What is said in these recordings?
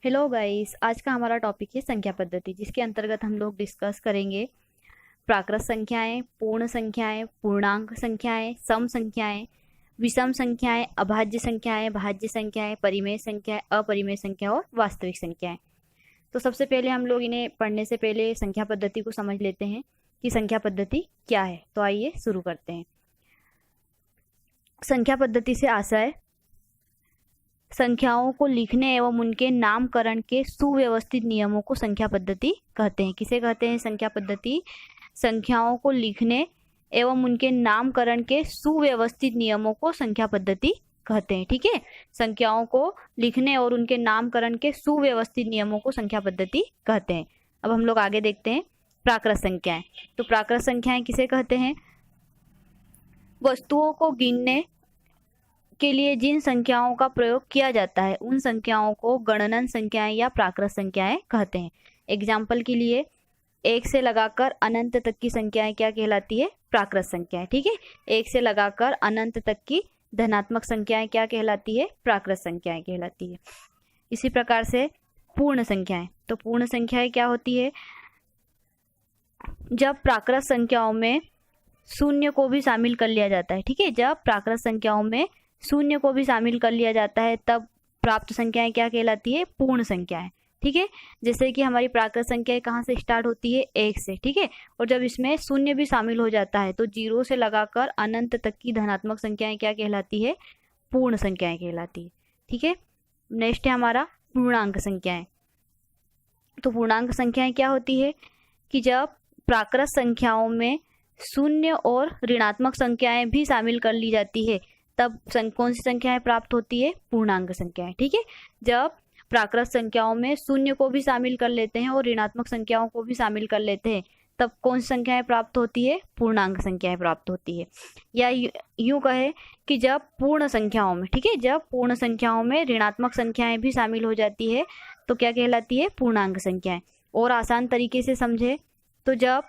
Hello guys, आज का हमारा टॉपिक है संख्या पद्धति, जिसके अंतर्गत हम लोग डिस्कस करेंगे प्राकृत संख्याएं, पूर्ण संख्याएं, पूर्णांक संख्याएं, सम संख्याएं, विषम संख्याएं, अभाज्य संख्याएं, भाज्य संख्याएं, परिमेय संख्याएं, अपरिमेय संख्या और वास्तविक संख्याएं। तो सबसे पहले हम लोग इन्हें पढ़ने से पहले संख्या पद्धति को समझ लेते हैं कि संख्या पद्धति क्या है। तो आइए शुरू करते हैं। संख्या पद्धति से आशय संख्याओं को लिखने एवं उनके नामकरण के सुव्यवस्थित नियमों को संख्या पद्धति कहते हैं। किसे कहते हैं संख्या पद्धति? संख्याओं को लिखने एवं उनके नामकरण के सुव्यवस्थित नियमों को संख्या पद्धति कहते हैं। ठीक है, संख्याओं को लिखने और उनके नामकरण के सुव्यवस्थित नियमों को संख्या पद्धति कहते हैं। अब हम लोग आगे देखते हैं प्राकृत संख्याएं। तो प्राकृत संख्याएं किसे कहते हैं? वस्तुओं को गिनने के लिए जिन संख्याओं का प्रयोग किया जाता है उन संख्याओं को गणन संख्याएं या प्राकृत संख्याएं कहते हैं। एग्जाम्पल के लिए 1 से लगाकर अनंत तक की संख्याएं क्या कहलाती है? प्राकृत संख्याएं। ठीक है, 1 से लगाकर अनंत तक की धनात्मक संख्याएं क्या कहलाती है? प्राकृत संख्याएं कहलाती है। इसी प्रकार से पूर्ण संख्याएं। तो पूर्ण संख्याएं क्या होती है? जब प्राकृत संख्याओं में शून्य को भी शामिल कर लिया जाता है। ठीक है, जब प्राकृत संख्याओं में शून्य को भी शामिल कर लिया जाता है तब प्राप्त संख्याएं क्या कहलाती है? पूर्ण संख्याएं। ठीक है, जैसे कि हमारी प्राकृत संख्याएं कहाँ से स्टार्ट होती है? 1 से। ठीक है, और जब इसमें शून्य भी शामिल हो जाता है तो 0 से लगाकर अनंत तक की धनात्मक संख्याएं क्या कहलाती है? पूर्ण संख्याएं कहलाती है। ठीक है, नेक्स्ट है हमारा पूर्णांक संख्याएं। तो पूर्णांक संख्याएं क्या होती है कि जब प्राकृत संख्याओं में शून्य और ऋणात्मक संख्याएं भी शामिल कर ली जाती है तब कौन सी संख्याएं प्राप्त होती है? पूर्णांक संख्याएं। ठीक है, जब प्राकृत संख्याओं में शून्य को भी शामिल कर लेते हैं और ऋणात्मक संख्याओं को भी शामिल कर लेते हैं तब कौन सी संख्याएं प्राप्त होती है? पूर्णांक संख्याएं प्राप्त होती है। या यूं कहे कि जब पूर्ण संख्याओं में, ठीक है, जब पूर्ण संख्याओं में ऋणात्मक संख्याएं भी शामिल हो जाती है तो क्या कहलाती है? पूर्णांक संख्याएं। और आसान तरीके से समझे तो जब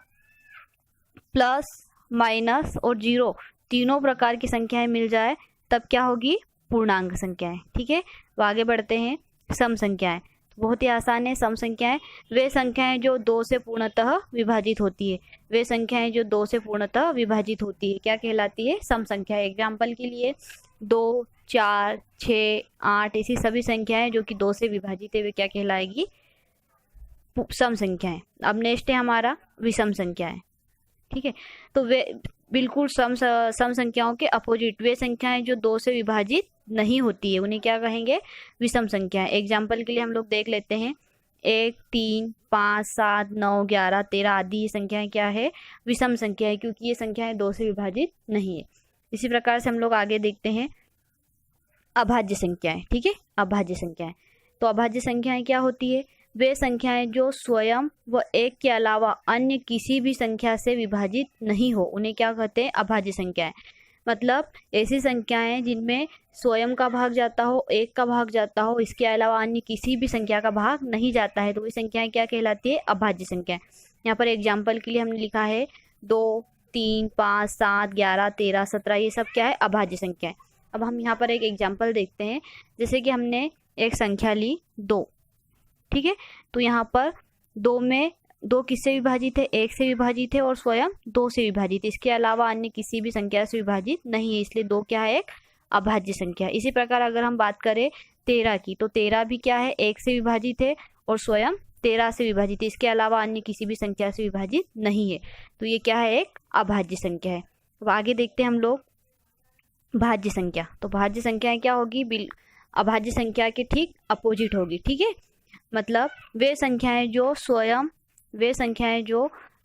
प्लस, माइनस और 0 तीनों प्रकार की संख्याएं मिल जाए तब क्या होगी? पूर्णांक संख्याएं। ठीक है, तो आगे बढ़ते हैं सम संख्याएं। तो बहुत ही आसान है। सम संख्याएं वे संख्याएं जो 2 से पूर्णतः विभाजित होती है। वे संख्याएं जो 2 से पूर्णतः विभाजित होती है क्या कहलाती है? सम संख्या। एग्जाम्पल के लिए 2, 4, 6, 8 ऐसी सभी संख्याएं जो कि 2 से विभाजित है वे क्या कहलाएगी? सम संख्याएं। अब नेक्स्ट है हमारा विषम संख्याएं। ठीक है, तो वे बिल्कुल सम संख्याओं के अपोजिट वे संख्याएं जो 2 से विभाजित नहीं होती है उन्हें क्या कहेंगे? विषम संख्याएं। एग्जाम्पल के लिए हम लोग देख लेते हैं 1, 3, 5, 7, 9, 11, 13 आदि ये संख्याएं क्या है? विषम संख्या है, क्योंकि ये संख्याएं 2 से विभाजित नहीं है। इसी प्रकार से हम लोग आगे देखते हैं अभाज्य संख्याएं। ठीक है, अभाज्य संख्याएं। तो अभाज्य संख्याएं क्या होती है? वे संख्याएं जो स्वयं व 1 के अलावा अन्य किसी भी संख्या से विभाजित नहीं हो उन्हें क्या कहते हैं? अभाज्य संख्याएं। मतलब ऐसी संख्याएं जिनमें स्वयं का भाग जाता हो, 1 का भाग जाता हो, इसके अलावा अन्य किसी भी संख्या का भाग नहीं जाता है तो वो संख्याएं क्या कहलाती है? अभाज्य संख्याएं। यहाँ पर एग्जाम्पल के लिए हमने लिखा है 2, 3, 5, 7, 11, 13, 17 ये सब क्या है? अभाज्य संख्याएं। अब हम यहाँ पर एक एग्जाम्पल देखते हैं। जैसे कि हमने एक संख्या ली 2। ठीक है, तो यहाँ पर 2 में 2 किससे विभाजित है? 1 से विभाजित है और स्वयं 2 से विभाजित है। इसके अलावा अन्य किसी भी संख्या से विभाजित नहीं है, इसलिए 2 क्या है? एक अभाज्य संख्या। इसी प्रकार अगर हम बात करें 13 की तो 13 भी क्या है? 1 से विभाजित है और स्वयं 13 से विभाजित है। इसके अलावा अन्य किसी भी संख्या से विभाजित नहीं है, तो ये क्या है? एक अभाज्य संख्या है। अब आगे देखते हैं हम लोग भाज्य संख्या। तो भाज्य संख्या क्या होगी? अभाज्य संख्या के ठीक अपोजिट होगी। ठीक है, मतलब वे संख्याएं जो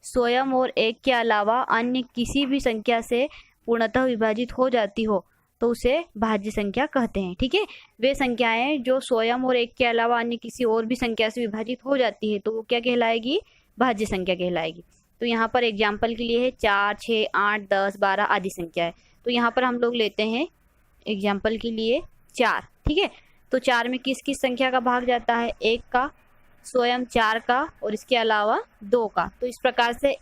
स्वयं और 1 के अलावा अन्य किसी भी संख्या से पूर्णतः विभाजित हो जाती हो तो उसे भाज्य संख्या कहते हैं। ठीक है, वे संख्याएं जो स्वयं और 1 के अलावा अन्य किसी और भी संख्या से विभाजित हो जाती है तो वो क्या कहलाएगी? भाज्य संख्या कहलाएगी। तो यहाँ पर एग्जाम्पल के लिए है 4, 6, 8, 10, 12 आदि संख्या है। तो यहाँ पर हम लोग लेते हैं एग्जाम्पल के लिए 4। ठीक है, तो 4 में किस किस संख्या का भाग जाता है? 1 का, स्वयं 4 का और इसके अलावा 2 का। तो इस प्रकार से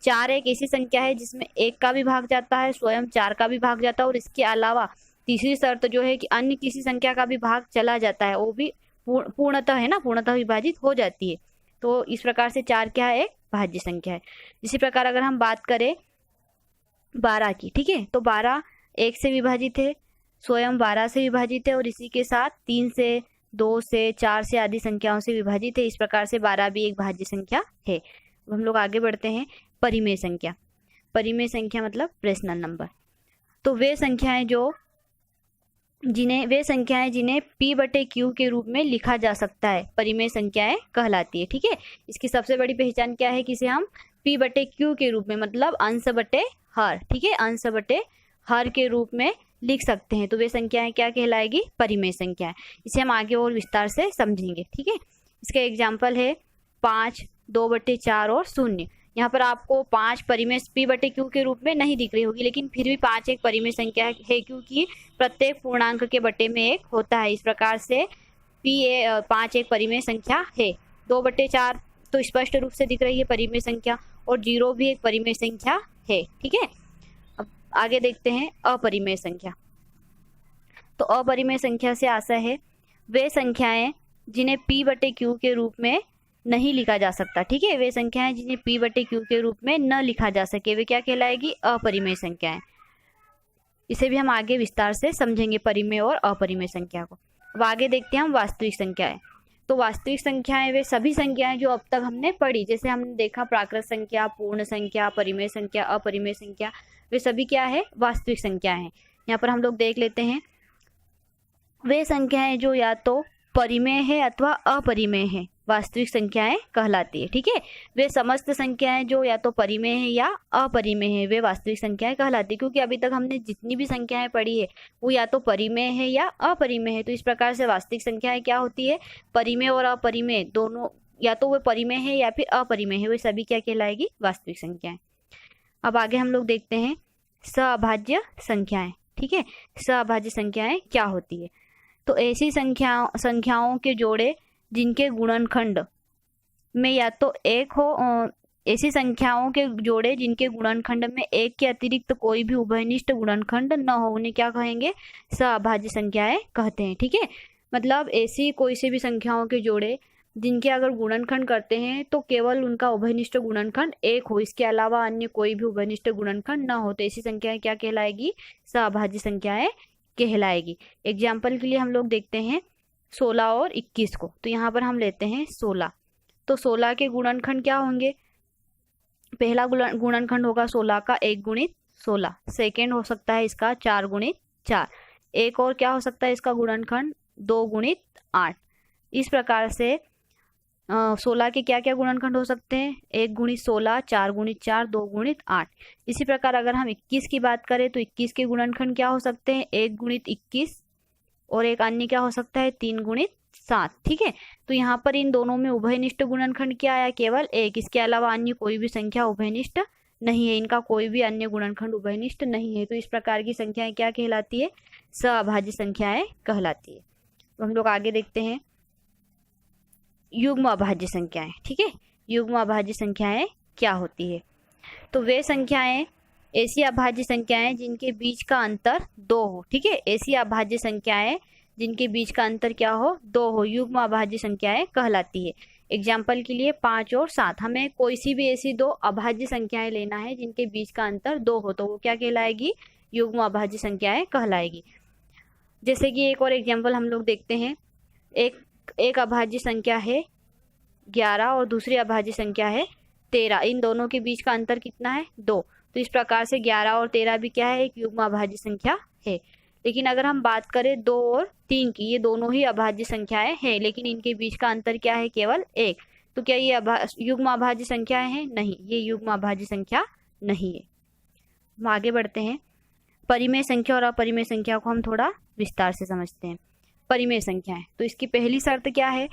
4 एक ऐसी संख्या है जिसमें 1 का भी भाग जाता है, स्वयं 4 का भी भाग जाता है और इसके अलावा तीसरी शर्त जो है कि अन्य किसी संख्या का भी भाग चला जाता है, वो भी पूर्णतः है ना, पूर्णतः विभाजित हो जाती है। तो इस प्रकार से 4 क्या है, एक भाज्य संख्या है। इसी प्रकार अगर हम बात करें 12 की, ठीक है, तो 12 1 से विभाजित है, स्वयं 12 से विभाजित है और इसी के साथ 3 से, 2 से, 4 से आदि संख्याओं से विभाजित है। इस प्रकार से 12 भी एक भाज्य संख्या है। अब हम लोग आगे बढ़ते हैं परिमेय संख्या। परिमेय संख्या मतलब रेशनल नंबर। तो वे संख्याएं जिन्हें p/q के रूप में लिखा जा सकता है, परिमेय संख्याएं कहलाती है। ठीक है, इसकी सबसे बड़ी पहचान क्या है कि इसे हम p/q के रूप में मतलब अंश बटे हर, ठीक है, अंश बटे हर के रूप में लिख सकते हैं। तो वे संख्याएं क्या कहलाएगी, परिमेय संख्याएं। इसे हम आगे और विस्तार से समझेंगे। ठीक है, इसका एग्जाम्पल है 5, 2/4 और 0। यहाँ पर आपको 5 परिमेय p/q के रूप में नहीं दिख रही होगी, लेकिन फिर भी 5 एक परिमेय संख्या है क्योंकि प्रत्येक पूर्णांक के बटे में 1 होता है। इस प्रकार से 5 एक परिमेय संख्या है। 2/4 तो स्पष्ट रूप से दिख रही है परिमेय संख्या, और 0 भी एक परिमेय संख्या है। ठीक है, अब आगे देखते हैं अपरिमेय संख्या। तो अपरिमेय संख्या से आशा है वे संख्याएं जिन्हें p/q के रूप में नहीं लिखा जा सकता। ठीक है, वे संख्याएं जिन्हें p/q के रूप में न लिखा जा सके वे क्या कहलाएगी, अपरिमेय संख्याएं। इसे भी हम आगे विस्तार से समझेंगे, परिमेय और अपरिमेय संख्या को। अब आगे देखते हैं हम वास्तविक संख्याएं। तो वास्तविक संख्याएं वे सभी संख्याएं जो अब तक हमने पढ़ी, जैसे हमने देखा प्राकृत संख्या, पूर्ण संख्या, परिमेय संख्या, अपरिमेय संख्या, वे सभी क्या है, वास्तविक संख्याएं हैं। यहाँ पर हम लोग देख लेते हैं वे संख्याएं जो या तो परिमेय है अथवा अपरिमेय है, वास्तविक संख्याएं कहलाती है। ठीक है, वे समस्त संख्याएं जो या तो परिमेय है या अपरिमेय है, वे वास्तविक संख्याएं कहलाती है। क्योंकि अभी तक हमने जितनी भी संख्याएं पढ़ी है वो या तो परिमेय है या अपरिमेय है। तो इस प्रकार से वास्तविक संख्याएं क्या होती है, परिमेय और अपरिमेय दोनों, या तो वे परिमेय है या फिर अपरिमेय है, वे सभी क्या कहलाएगी, वास्तविक संख्याएं। अब आगे हम लोग देखते हैं सअभाज्य संख्याएं। ठीक है, सअभाज्य संख्याएं क्या होती है। तो ऐसी संख्याओं के जोड़े जिनके गुणनखंड में या तो एक हो, ऐसी संख्याओं के जोड़े जिनके गुणनखंड में एक के अतिरिक्त कोई भी उभयनिष्ठ गुणनखंड न हो, उन्हें क्या कहेंगे, सअभाज्य संख्याएं कहते हैं। ठीक है, मतलब ऐसी कोई से भी संख्याओं के जोड़े जिनके अगर गुणनखंड करते हैं तो केवल उनका उभयनिष्ठ गुणनखंड एक हो, इसके अलावा अन्य कोई भी उभयनिष्ठ गुणनखंड न हो, तो ऐसी संख्याएं क्या कहलाएगी, सअभाज्य संख्याएं कहलाएगी। एग्जाम्पल के लिए हम लोग देखते हैं 16 और 21 को। तो यहाँ पर हम लेते हैं 16। तो 16 के गुणनखंड क्या होंगे, पहला गुणनखंड होगा 16 का 1 गुणित 16, सेकेंड हो सकता है इसका 4 गुणित 4, एक और क्या हो सकता है इसका गुणनखंड 2 गुणित 8। इस प्रकार से 16 के क्या क्या गुणनखंड हो सकते हैं, 1 गुणित 16, 4 गुणित 4, 2 गुणित 8। इसी प्रकार अगर हम 21 की बात करें तो 21 के गुणनखंड क्या हो सकते हैं, 1 गुणित 21 और एक अन्य क्या हो सकता है 3 गुणित 7। ठीक है, तो यहाँ पर इन दोनों में उभयनिष्ठ गुणनखंड क्या आया, केवल एक, इसके अलावा अन्य कोई भी संख्या उभयनिष्ठ नहीं है, इनका कोई भी अन्य गुणनखंड उभयनिष्ठ नहीं है। तो इस प्रकार की संख्याएं क्या कहलाती है, सअभाज्य संख्याएं कहलाती है। तो हम लोग आगे देखते हैं युग्म अभाज्य संख्याएं। ठीक है, युग्म अभाज्य संख्याएं क्या होती है। तो वे संख्याएं ऐसी अभाज्य संख्याएं जिनके बीच का अंतर 2 हो। ठीक है, ऐसी अभाज्य संख्याएं जिनके बीच का अंतर क्या हो, 2 हो, युग्म अभाज्य संख्याएं कहलाती है। एग्जाम्पल के लिए 5 और 7, हमें कोई सी भी ऐसी 2 अभाज्य संख्याएं लेना है जिनके बीच का अंतर 2 हो, तो वो क्या कहलाएगी, युग्म अभाज्य संख्याएं कहलाएगी। जैसे कि एक और एग्जाम्पल हम लोग देखते हैं, एक अभाज्य संख्या है 11 और दूसरी अभाज्य संख्या है 13, इन दोनों के बीच का अंतर कितना है, 2। तो इस प्रकार से 11 और 13 भी क्या है, एक युग्म अभाज्य संख्या है। लेकिन अगर हम बात करें 2 और 3 की, ये दोनों ही अभाज्य संख्याएं हैं, लेकिन इनके बीच का अंतर क्या है, केवल 1। तो क्या ये युग्म अभाज्य संख्याएं हैं, नहीं, ये युग्म अभाज्य संख्या नहीं है। हम आगे बढ़ते हैं, परिमेय संख्या और अपरिमेय संख्या को हम थोड़ा विस्तार से समझते हैं। परिमेय संख्याएं, तो इसकी पहली शर्त क्या है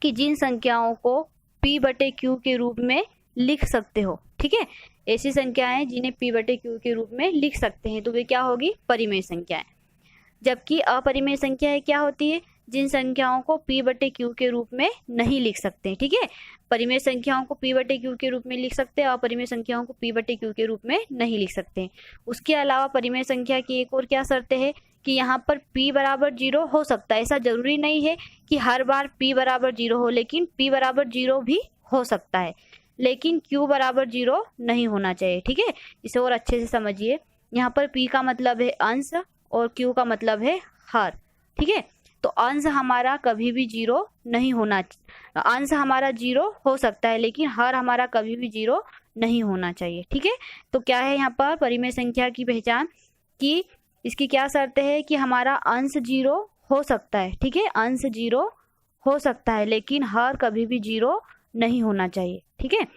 कि जिन संख्याओं को p/q के रूप में लिख सकते हो। ठीक है, ऐसी संख्याएं जिन्हें p/q के रूप में लिख सकते हैं तो वे क्या होगी, परिमेय संख्याएं। जबकि अपरिमेय संख्याएं क्या होती है, जिन संख्याओं को p/q के रूप में नहीं लिख सकते। ठीक है, परिमेय संख्याओं को p/q के रूप में लिख सकते हैं, अपरिमेय संख्याओं को p/q के रूप में नहीं लिख सकते। उसके अलावा परिमेय संख्या की एक और क्या शर्त है कि यहाँ पर p बराबर 0 हो सकता है, ऐसा ज़रूरी नहीं है कि हर बार p बराबर 0 हो, लेकिन p बराबर 0 भी हो सकता है, लेकिन q बराबर 0 नहीं होना चाहिए। ठीक है, इसे और अच्छे से समझिए। यहाँ पर p का मतलब है अंश और q का मतलब है हर। ठीक है, तो अंश हमारा कभी भी 0 नहीं होना, अंश हमारा 0 हो सकता है, लेकिन हर हमारा कभी भी 0 नहीं होना चाहिए। ठीक है, तो क्या है यहाँ पर परिमेय संख्या की पहचान, कि इसकी क्या शर्त है कि हमारा अंश 0 हो सकता है। ठीक है, अंश 0 हो सकता है, लेकिन हर कभी भी 0 नहीं होना चाहिए। ठीक है,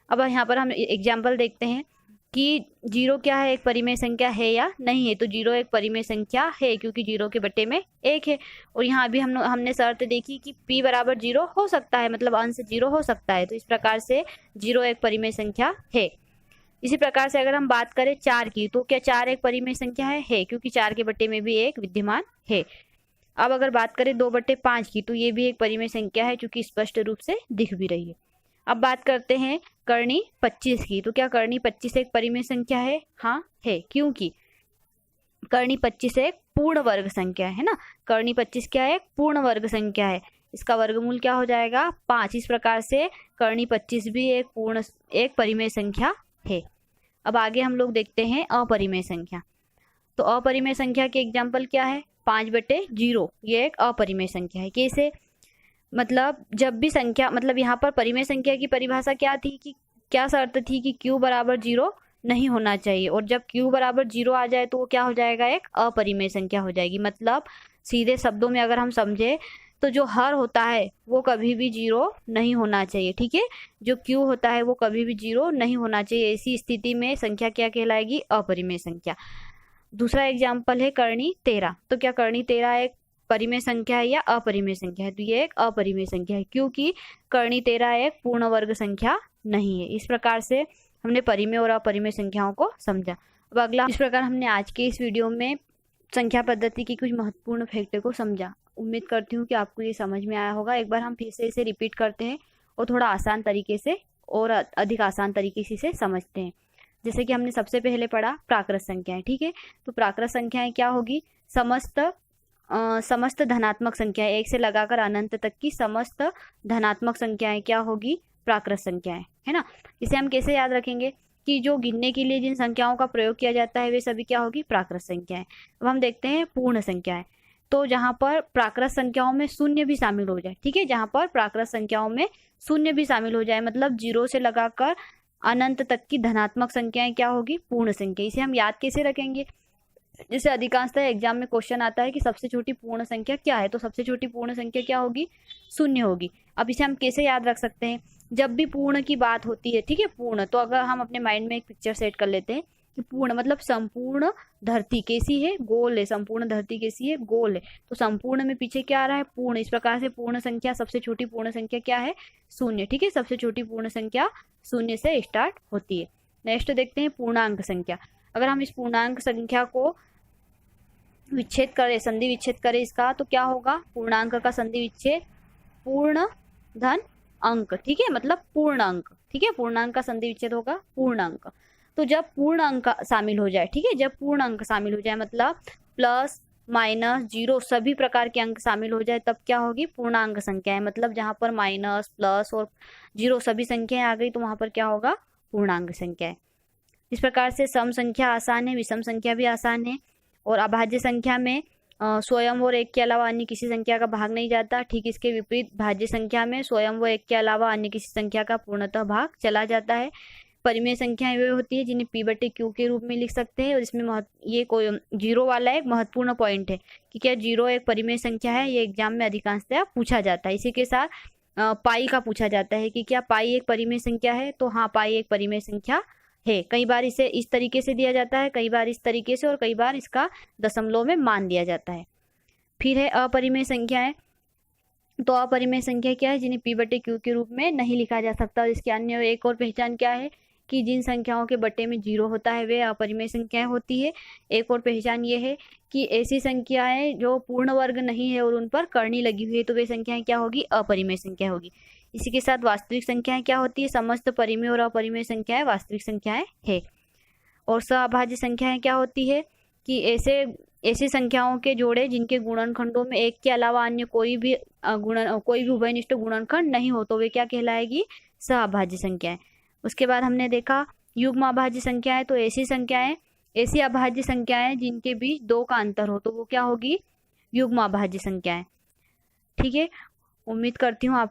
अब यहाँ पर हम एग्जाम्पल देखते हैं कि 0 क्या है, एक परिमेय संख्या है या नहीं है। तो 0 एक परिमेय संख्या है, क्योंकि 0 के बट्टे में 1 है। और यहाँ भी हमने शर्त देखी कि p बराबर 0 हो सकता है, मतलब अंश 0 हो सकता है। तो इस प्रकार से 0 एक परिमेय संख्या है। इसी प्रकार से अगर हम बात करें 4 की, तो क्या 4 एक परिमेय संख्या है, क्योंकि 4 के बट्टे में भी 1 विद्यमान है। अब अगर बात करें 2/5 की, तो ये भी एक परिमेय संख्या है, चूंकि स्पष्ट रूप से दिख भी रही है। अब बात करते हैं कर्णी 25 की, तो क्या कर्णी 25 एक परिमेय संख्या है? हाँ है, क्योंकि कर्णी 25 एक पूर्ण वर्ग संख्या है ना। कर्णी 25 क्या है? पूर्ण वर्ग संख्या है। इसका वर्गमूल क्या हो जाएगा? 5। इस प्रकार से कर्णी 25 भी एक परिमेय संख्या है। अब आगे हम लोग देखते हैं अपरिमेय संख्या। तो अपरिमेय संख्या के एग्जाम्पल क्या है? 5/0, ये एक अपरिमेय संख्या है। कैसे? मतलब जब भी संख्या, मतलब यहाँ पर परिमेय संख्या की परिभाषा क्या थी, कि क्या शर्त थी कि q बराबर 0 नहीं होना चाहिए, और जब q बराबर 0 आ जाए तो वो क्या हो जाएगा? एक अपरिमेय संख्या हो जाएगी। मतलब सीधे शब्दों में अगर हम समझे तो जो हर होता है वो कभी भी 0 नहीं होना चाहिए। ठीक है, जो q होता है वो कभी भी 0 नहीं होना चाहिए। ऐसी स्थिति में संख्या क्या कहलाएगी? अपरिमेय संख्या। दूसरा एग्जाम्पल है कर्णी 13। तो क्या कर्णी 13 एक परिमेय संख्या है या अपरिमेय संख्या है? तो ये एक अपरिमेय संख्या है, क्योंकि कर्णी 13 एक पूर्ण वर्ग संख्या नहीं है। इस प्रकार से हमने परिमेय और अपरिमेय संख्याओं को समझा। अब अगला, इस प्रकार हमने आज के इस वीडियो में संख्या पद्धति की कुछ महत्वपूर्ण फैक्टर को समझा। उम्मीद करती हूँ कि आपको ये समझ में आया होगा। एक बार हम फिर से इसे रिपीट करते हैं और थोड़ा आसान तरीके से और अधिक आसान तरीके से इसे समझते हैं। जैसे कि हमने सबसे पहले पढ़ा प्राकृत संख्याएं। ठीक है, तो प्राकृत संख्याएं क्या होगी? समस्त धनात्मक संख्याएं, 1 से लगाकर अनंत तक की समस्त धनात्मक संख्याएं क्या होगी? प्राकृत संख्याएं, है ना। इसे हम कैसे याद रखेंगे कि जो गिनने के लिए जिन संख्याओं का प्रयोग किया जाता है वे सभी क्या होगी? प्राकृत संख्याएं। अब हम देखते हैं पूर्ण संख्याएं। तो जहां पर प्राकृत संख्याओं में शून्य भी शामिल हो जाए, ठीक है, जहां पर प्राकृत संख्याओं में शून्य भी शामिल हो जाए, मतलब 0 से लगाकर अनंत तक की धनात्मक संख्याएं क्या होगी? पूर्ण संख्या। इसे हम याद कैसे रखेंगे? जैसे अधिकांशतः एग्जाम में क्वेश्चन आता है कि सबसे छोटी पूर्ण संख्या क्या है, तो सबसे छोटी पूर्ण संख्या क्या होगी? 0 होगी। अब इसे हम कैसे याद रख सकते हैं? जब भी पूर्ण की बात होती है, ठीक है, पूर्ण, तो अगर हम अपने माइंड में एक पिक्चर सेट कर लेते हैं कि पूर्ण मतलब संपूर्ण धरती कैसी है? गोल है। संपूर्ण धरती कैसी है? गोल है। तो संपूर्ण में पीछे क्या आ रहा है? पूर्ण। इस प्रकार से पूर्ण संख्या, सबसे छोटी पूर्ण संख्या क्या है? 0। ठीक है, सबसे छोटी पूर्ण संख्या 0 से स्टार्ट होती है। नेक्स्ट देखते हैं पूर्णांक संख्या। अगर हम इस पूर्णांक संख्या को विच्छेद करें, संधि विच्छेद करें इसका, तो क्या होगा? पूर्णांक का संधि विच्छेद पूर्ण धन अंक। ठीक है, मतलब पूर्ण अंक। ठीक है, पूर्णांक का संधि विच्छेद होगा पूर्ण अंक। तो जब पूर्ण अंक शामिल हो जाए, ठीक है, जब पूर्ण अंक शामिल हो जाए, मतलब प्लस माइनस 0 सभी प्रकार के अंक शामिल हो जाए, तब क्या होगी? पूर्णांक संख्या है। मतलब जहां पर माइनस, प्लस और 0 सभी संख्याएं आ गई तो वहां पर क्या होगा? पूर्णांक संख्या है। इस प्रकार से सम संख्या आसान है, विषम संख्या भी आसान है। और अभाज्य संख्या में स्वयं और 1 के अलावा अन्य किसी संख्या का भाग नहीं जाता। ठीक इसके विपरीत भाज्य संख्या में स्वयं व 1 के अलावा अन्य किसी संख्या का पूर्णतः भाग चला जाता है। परिमेय संख्याएं वे होती है जिन्हें p/q के रूप में लिख सकते हैं। और इसमें ये कोई 0 वाला एक महत्वपूर्ण पॉइंट है कि क्या 0 एक परिमेय संख्या है? ये एग्जाम में अधिकांशतः पूछा जाता है। इसी के साथ पाई का पूछा जाता है कि क्या पाई एक परिमेय संख्या है? तो हाँ, पाई एक परिमेय संख्या है। कई बार इसे इस तरीके से दिया जाता है, कई बार इस तरीके से, और कई बार इसका दशमलव में मान दिया जाता है। फिर है अपरिमेय संख्याएं। तो अपरिमेय संख्या क्या है? जिन्हें p/q के रूप में नहीं लिखा जा सकता। और इसकी अन्य एक और पहचान क्या है कि जिन संख्याओं के बट्टे में 0 होता है वे अपरिमेय संख्याएं होती है। एक और पहचान ये है कि ऐसी संख्याएं जो पूर्ण वर्ग नहीं है और उन पर कर्णी लगी हुई है, तो वे संख्याएं क्या होगी? अपरिमेय संख्या होगी। इसी के साथ वास्तविक संख्याएं क्या होती है? समस्त परिमेय और अपरिमेय संख्याएं वास्तविक संख्याएं है। और सअभाज्य संख्याएं क्या होती है? कि ऐसी संख्याओं के जोड़े जिनके गुणनखंडों में एक के अलावा अन्य कोई भी उभयनिष्ठ गुणनखंड नहीं हो तो वे क्या कहलाएगी, सहअभाज्य संख्याएं। उसके बाद हमने देखा युग्म अभाज्य संख्याएं, तो ऐसी अभाज्य संख्याएं जिनके बीच 2 का अंतर हो तो वो क्या होगी, युग्म अभाज्य संख्याएं। ठीक है, उम्मीद करती हूँ आप